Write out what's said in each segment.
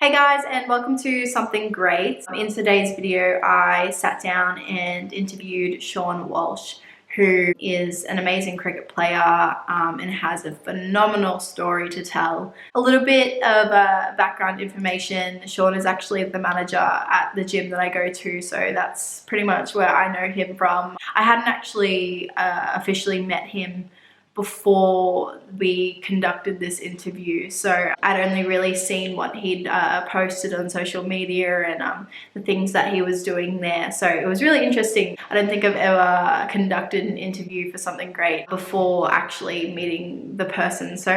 Hey guys, and welcome to Something Great. In today's video, I sat down and interviewed Sean Walsh, who is an amazing cricket player and has a phenomenal story to tell. A little bit of background information: Sean is actually the manager at the gym that I go to, so that's pretty much where I know him from. I hadn't actually officially met him before we conducted this interview, so I'd only really seen what he'd posted on social media and the things that he was doing there, so it was really interesting. I don't think I've ever conducted an interview for Something Great before actually meeting the person, so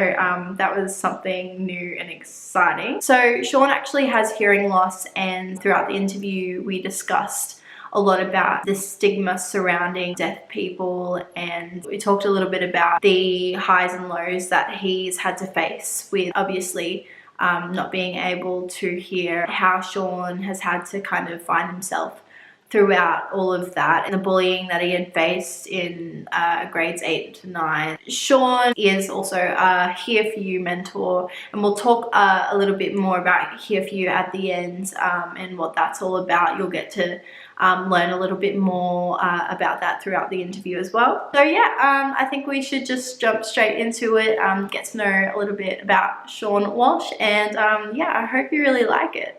that was something new and exciting. So Sean actually has hearing loss, and throughout the interview we discussed a lot about the stigma surrounding deaf people, and we talked a little bit about the highs and lows that he's had to face with obviously not being able to hear, how Sean has had to kind of find himself throughout all of that, and the bullying that he had faced in grades 8 to 9. Sean is also a Here For You mentor, and we'll talk a little bit more about Here For You at the end and what that's all about. You'll get to learn a little bit more about that throughout the interview as well. So yeah, I think we should just jump straight into it, get to know a little bit about Sean Walsh, and yeah, I hope you really like it.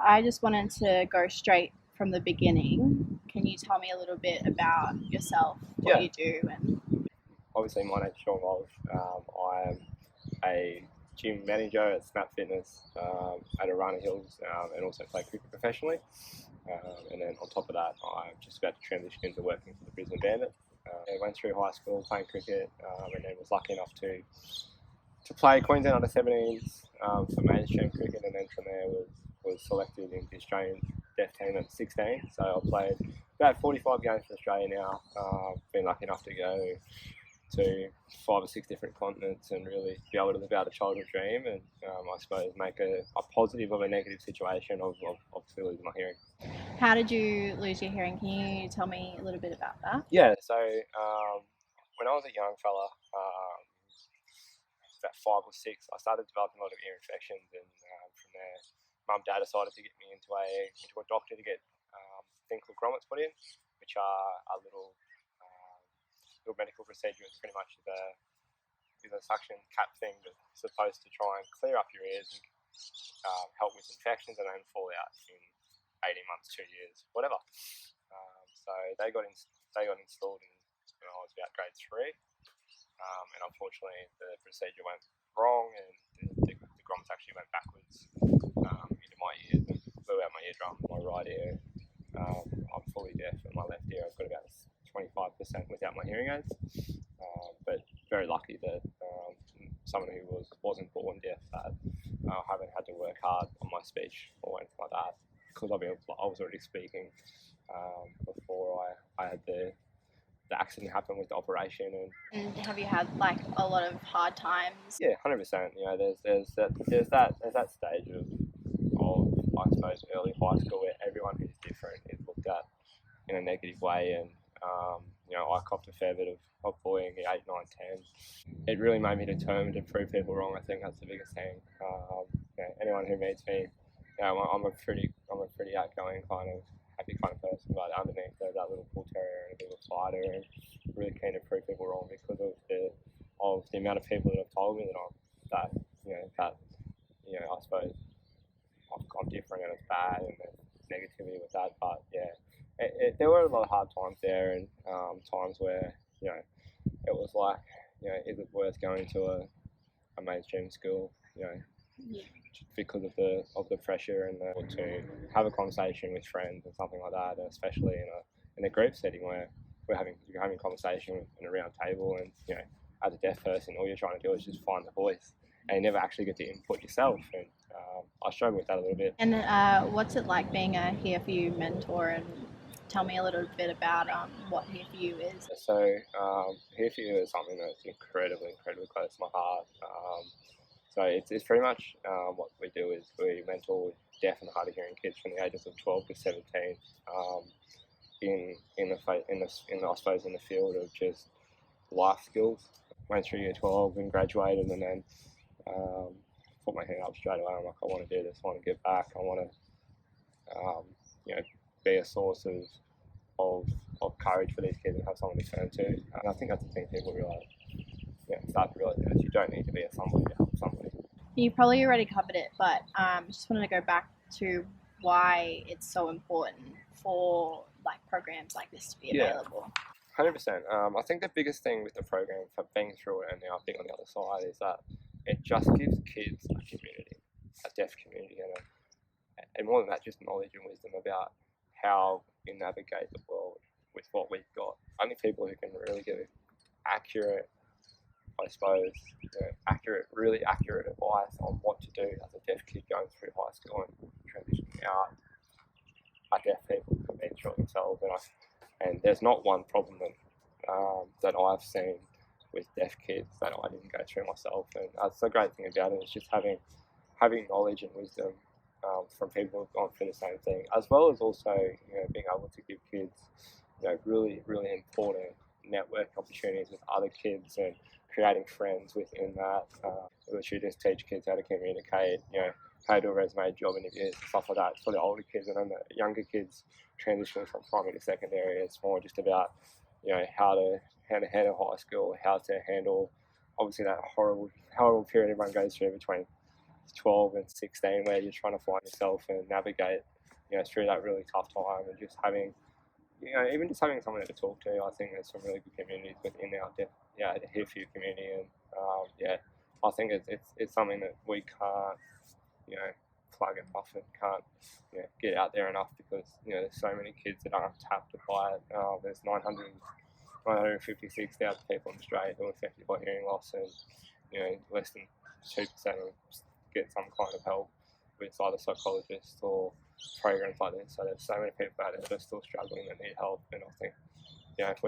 I just wanted to go straight from the beginning. Can you tell me a little bit about yourself, what you do? And obviously, my name's Sean Walsh. I am a gym manager at Snap Fitness at Arana Hills, and also play cricket professionally. And then on top of that, I'm just about to transition into working for the Brisbane Bandit. I went through high school playing cricket, and then was lucky enough to play Queensland under-17s for mainstream cricket, and then from there was selected into the Australian deaf team at 16. So I played about 45 games for Australia now. Been lucky enough to go to 5 or 6 different continents and really be able to live out a childhood dream, and I suppose make a positive of a negative situation of losing my hearing. how did you lose your hearing? Can you tell me a little bit about that? Yeah, so when I was a young fella, about 5 or 6, I started developing a lot of ear infections, and from there, mum and dad decided to get me into a doctor to get thing called grommets put in, which are a little medical procedure. It's pretty much a suction cap thing that's supposed to try and clear up your ears and help with infections, and then fall out in 18 months, 2 years, whatever. So they got installed when I was about grade 3. And unfortunately the procedure went wrong, and the grommets actually went backwards into my ear, blew out my eardrum, my right ear. I'm fully deaf in my left ear. I've got about 25% without my hearing aids, but very lucky that someone who wasn't born deaf, that I haven't had to work hard on my speech or anything like that, because I was already speaking before I had the accident happened with the operation. And have you had like a lot of hard times? Yeah, 100%. You know, there's that stage of I suppose early high school where everyone who's different is looked at in a negative way, and you know, I copped a fair bit of bullying at 8, 9, 10. It really made me determined to prove people wrong. I think that's the biggest thing. You know, anyone who meets me, you know, I'm a pretty outgoing kind of happy kind of person, but underneath there's that little bull terrier and a bit of a fighter, and really keen to prove people wrong because of the amount of people that have told me that I suppose I'm different and it's bad, and there's negativity with that. But yeah, there were a lot of hard times there, and times where, you know, it was like, you know, is it worth going to a mainstream school, you know, because of the pressure, and to have a conversation with friends and something like that, especially in a group setting where you're having conversation in a round table, and, you know, as a deaf person, all you're trying to do is just find the voice, and you never actually get to input yourself, and I struggle with that a little bit. And what's it like being a Here For You mentor? And tell me a little bit about what Here For You is. So Here For You is something that's incredibly close to my heart. So it's pretty much what we do is we mentor deaf and hard of hearing kids from the ages of 12 to 17 I suppose in the field of just life skills. Went through year 12 and graduated, and then put my hand up straight away. I'm like, I want to do this. I want to give back. I want to be a source of courage for these kids and have someone to turn to. And I think that's the thing people realize. Start to realize is you don't need to be a somebody to help somebody. You probably already covered it, but just wanted to go back to why it's so important for like programs like this to be available. 100%. I think the biggest thing with the program for being through it and now being on the other side is that it just gives kids a community, a deaf community, and more than that, just knowledge and wisdom about how you navigate the world with what we've got. Only people who can really give accurate, I suppose, really accurate advice on what to do as a deaf kid going through high school and transitioning out are deaf people who've been through it themselves. And there's not one problem that I've seen with deaf kids that I didn't go through myself. And that's the great thing about it, is just having knowledge and wisdom from people who've gone through the same thing, as well as also being able to give kids really, really important network opportunities with other kids and creating friends within that. Which you just teach kids how to communicate, how to do a resume, job interviews, stuff like that for the older kids. And then the younger kids transitioning from primary to secondary, it's more just about how to handle high school, how to handle obviously that horrible period everyone goes through between 12 and 16, where you're trying to find yourself and navigate through that really tough time, and just having even just having someone to talk to. I think there's some really good communities within our the HearFew community, and I think it's something that we can't plug enough and can't get out there enough, because there's so many kids that aren't tapped by it. There's 956,000 people in Australia who are affected by hearing loss, and less than 2% of them get some kind of help with either psychologists or programs like this. So there's so many people out there that are still struggling and need help. And I think if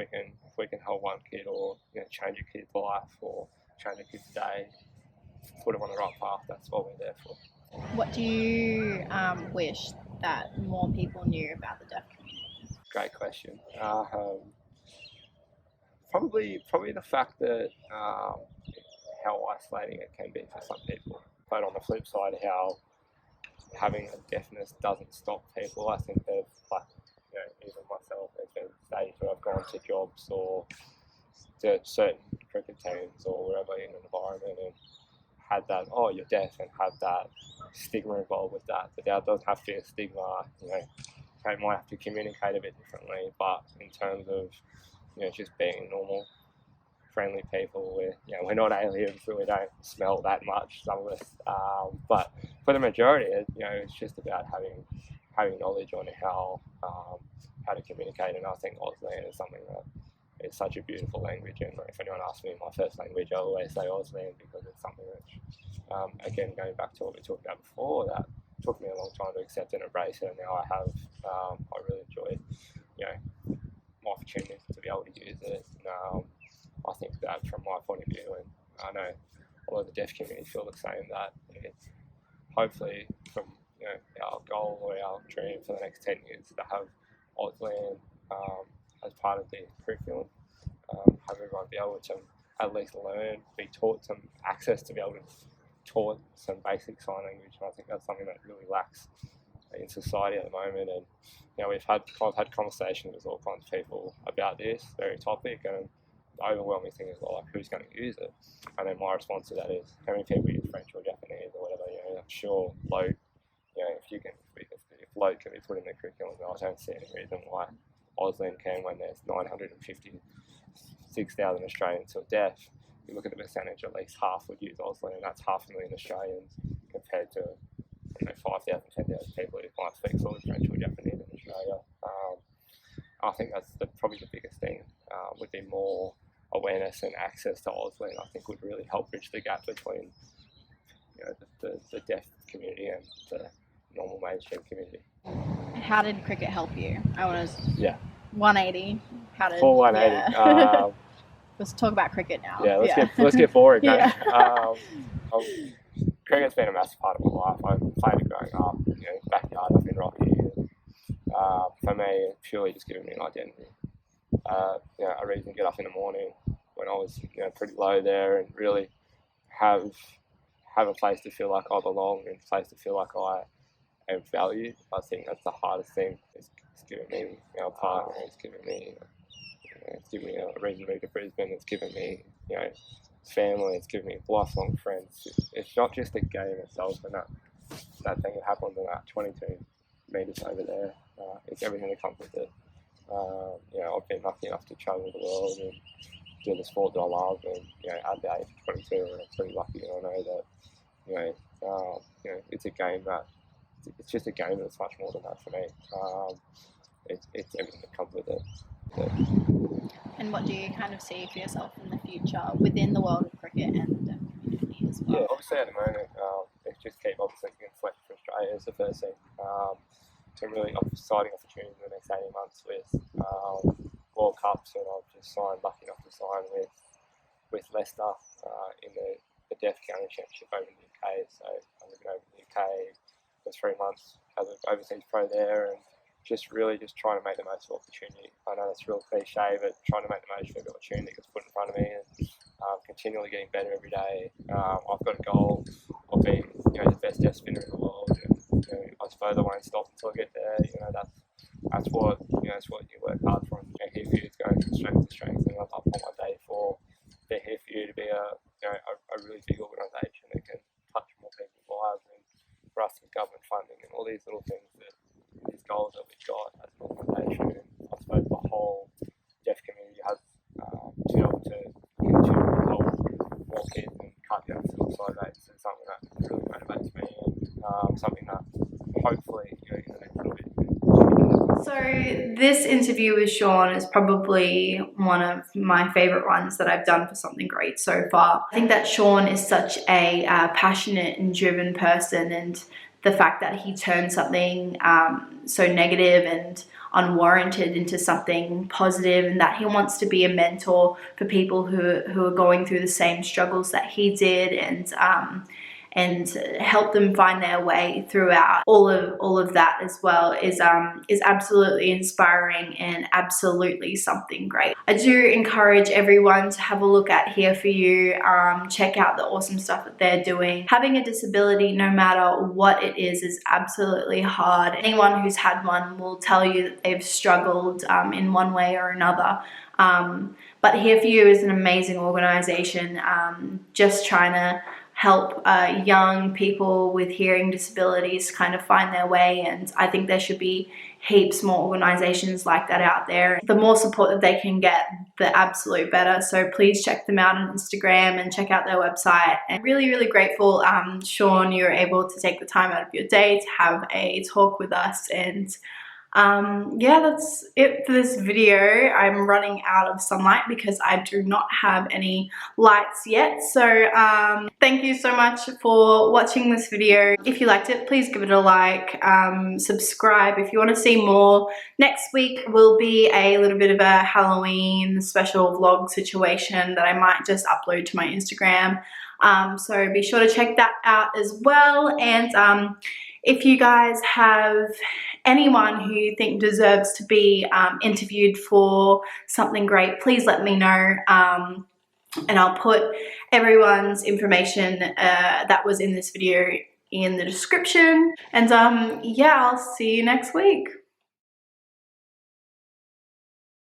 we can help one kid, or change a kid's life, or change a kid's day, put them on the right path, that's what we're there for. What do you wish that more people knew about the deaf community? Great question. Probably the fact that how isolating it can be for some people. But on the flip side, how having a deafness doesn't stop people. I think that even myself, there's been days where I've gone to jobs or to certain cricket teams or wherever in an environment and had that, oh, you're deaf, and have that stigma involved with that. But that doesn't have to be a stigma. They might have to communicate a bit differently, but in terms of just being normal, friendly people, we're not aliens, so we don't smell that much, some of us. But for the majority, it's just about having knowledge on how to communicate. And I think Auslan is something that is such a beautiful language. And if anyone asks me my first language, I always say Auslan, because it's something which, again, going back to what we talked about before, that took me a long time to accept and embrace it, and now I have. I really enjoy, my opportunity to be able to use it. I think that from my point of view, and I know a lot of the deaf community feel the same, that it's hopefully from our goal or our dream for the next 10 years to have Auslan as part of the curriculum, have everyone be able to at least learn, be taught some access to be able to taught some basic sign language. And I think that's something that really lacks in society at the moment. And I've had conversations with all kinds of people about this very topic, and the overwhelming thing is, well, like, who's going to use it? And then my response to that is, how many people use French or Japanese or whatever? I'm sure Load, if Load can be put in the curriculum, I don't see any reason why Auslan can, when there's 956,000 Australians who are deaf. You look at the percentage, at least half would use Auslan, and that's 500,000 Australians compared to 5,000, 10,000 people who might speak sort of French or Japanese in Australia. I think that's probably the biggest thing. Would be more awareness and access to Auslan. I think would really help bridge the gap between the deaf community and the normal mainstream community. How did cricket help you? I want to 180. How did full 180? Let's talk about cricket now. Let's get boring. Cricket's been a massive part of my life. I played it growing up. backyard up in Rocky. And, for me, it's purely just giving me an identity. A reason to get up in the morning when I was pretty low there, and really have a place to feel like I belong and a place to feel like I am valued. I think that's the hardest thing. It's giving me a partner. It's giving me a reason to move to Brisbane. It's giving me family. It's giving me lifelong friends. It's not just a game itself, and that thing that happened in that 22 metres over there. It's everything that comes with it. I've been lucky enough to travel the world and do the sport that I love, and at the age of 22, I'm pretty lucky, and I know that it's a game that it's just a game that's much more than that for me. It's everything that comes with it. And what do you kind of see for yourself in the future within the world of cricket and the community as well? Yeah, obviously at the moment, it's just keep obviously getting selected for Australia is the first thing. Some really exciting opportunities in the next 18 months with World Cups, and I've just lucky enough to sign with Leicester in the Deaf County Championship over in the UK. So I'm living over in the UK for 3 months as an overseas pro there, and just trying to make the most of the opportunity. I know that's real cliche, but trying to make the most of the opportunity that's put in front of me, and continually getting better every day. I've got a goal of being the best deaf spinner in the world, and I suppose I won't stop until I get there. That's what you work hard for. Here for you is going from strength to strength, and I want my day for they're here for you to be a really big organisation that can touch more people's lives, and for us with government funding and all these little things, that these goals that we've got as an organisation, and I suppose the whole deaf community has to be able to continue to help more kids and cut down suicide rates is something that really motivates me, and something that hopefully in the next little bit. So this interview with Sean is probably one of my favourite ones that I've done for Something Great so far. I think that Sean is such a passionate and driven person, and the fact that he turned something so negative and unwarranted into something positive, and that he wants to be a mentor for people who are going through the same struggles that he did, and help them find their way throughout all of that as well is absolutely inspiring and absolutely something great. I do encourage everyone to have a look at Here For You, check out the awesome stuff that they're doing. Having a disability, no matter what it is absolutely hard. Anyone who's had one will tell you that they've struggled in one way or another. But Here For You is an amazing organisation, just trying to help young people with hearing disabilities kind of find their way, and I think there should be heaps more organizations like that out there. The more support that they can get, the absolute better. So please check them out on Instagram and check out their website. And really, really grateful, Sean, you're able to take the time out of your day to have a talk with us. And yeah, that's it for this video. I'm running out of sunlight because I do not have any lights yet. So thank you so much for watching this video. If you liked it, please give it a like, subscribe if you want to see more. Next week will be a little bit of a Halloween special vlog situation that I might just upload to my Instagram. So be sure to check that out as well. And if you guys have anyone who you think deserves to be interviewed for Something Great, please let me know, and I'll put everyone's information that was in this video in the description. And yeah, I'll see you next week.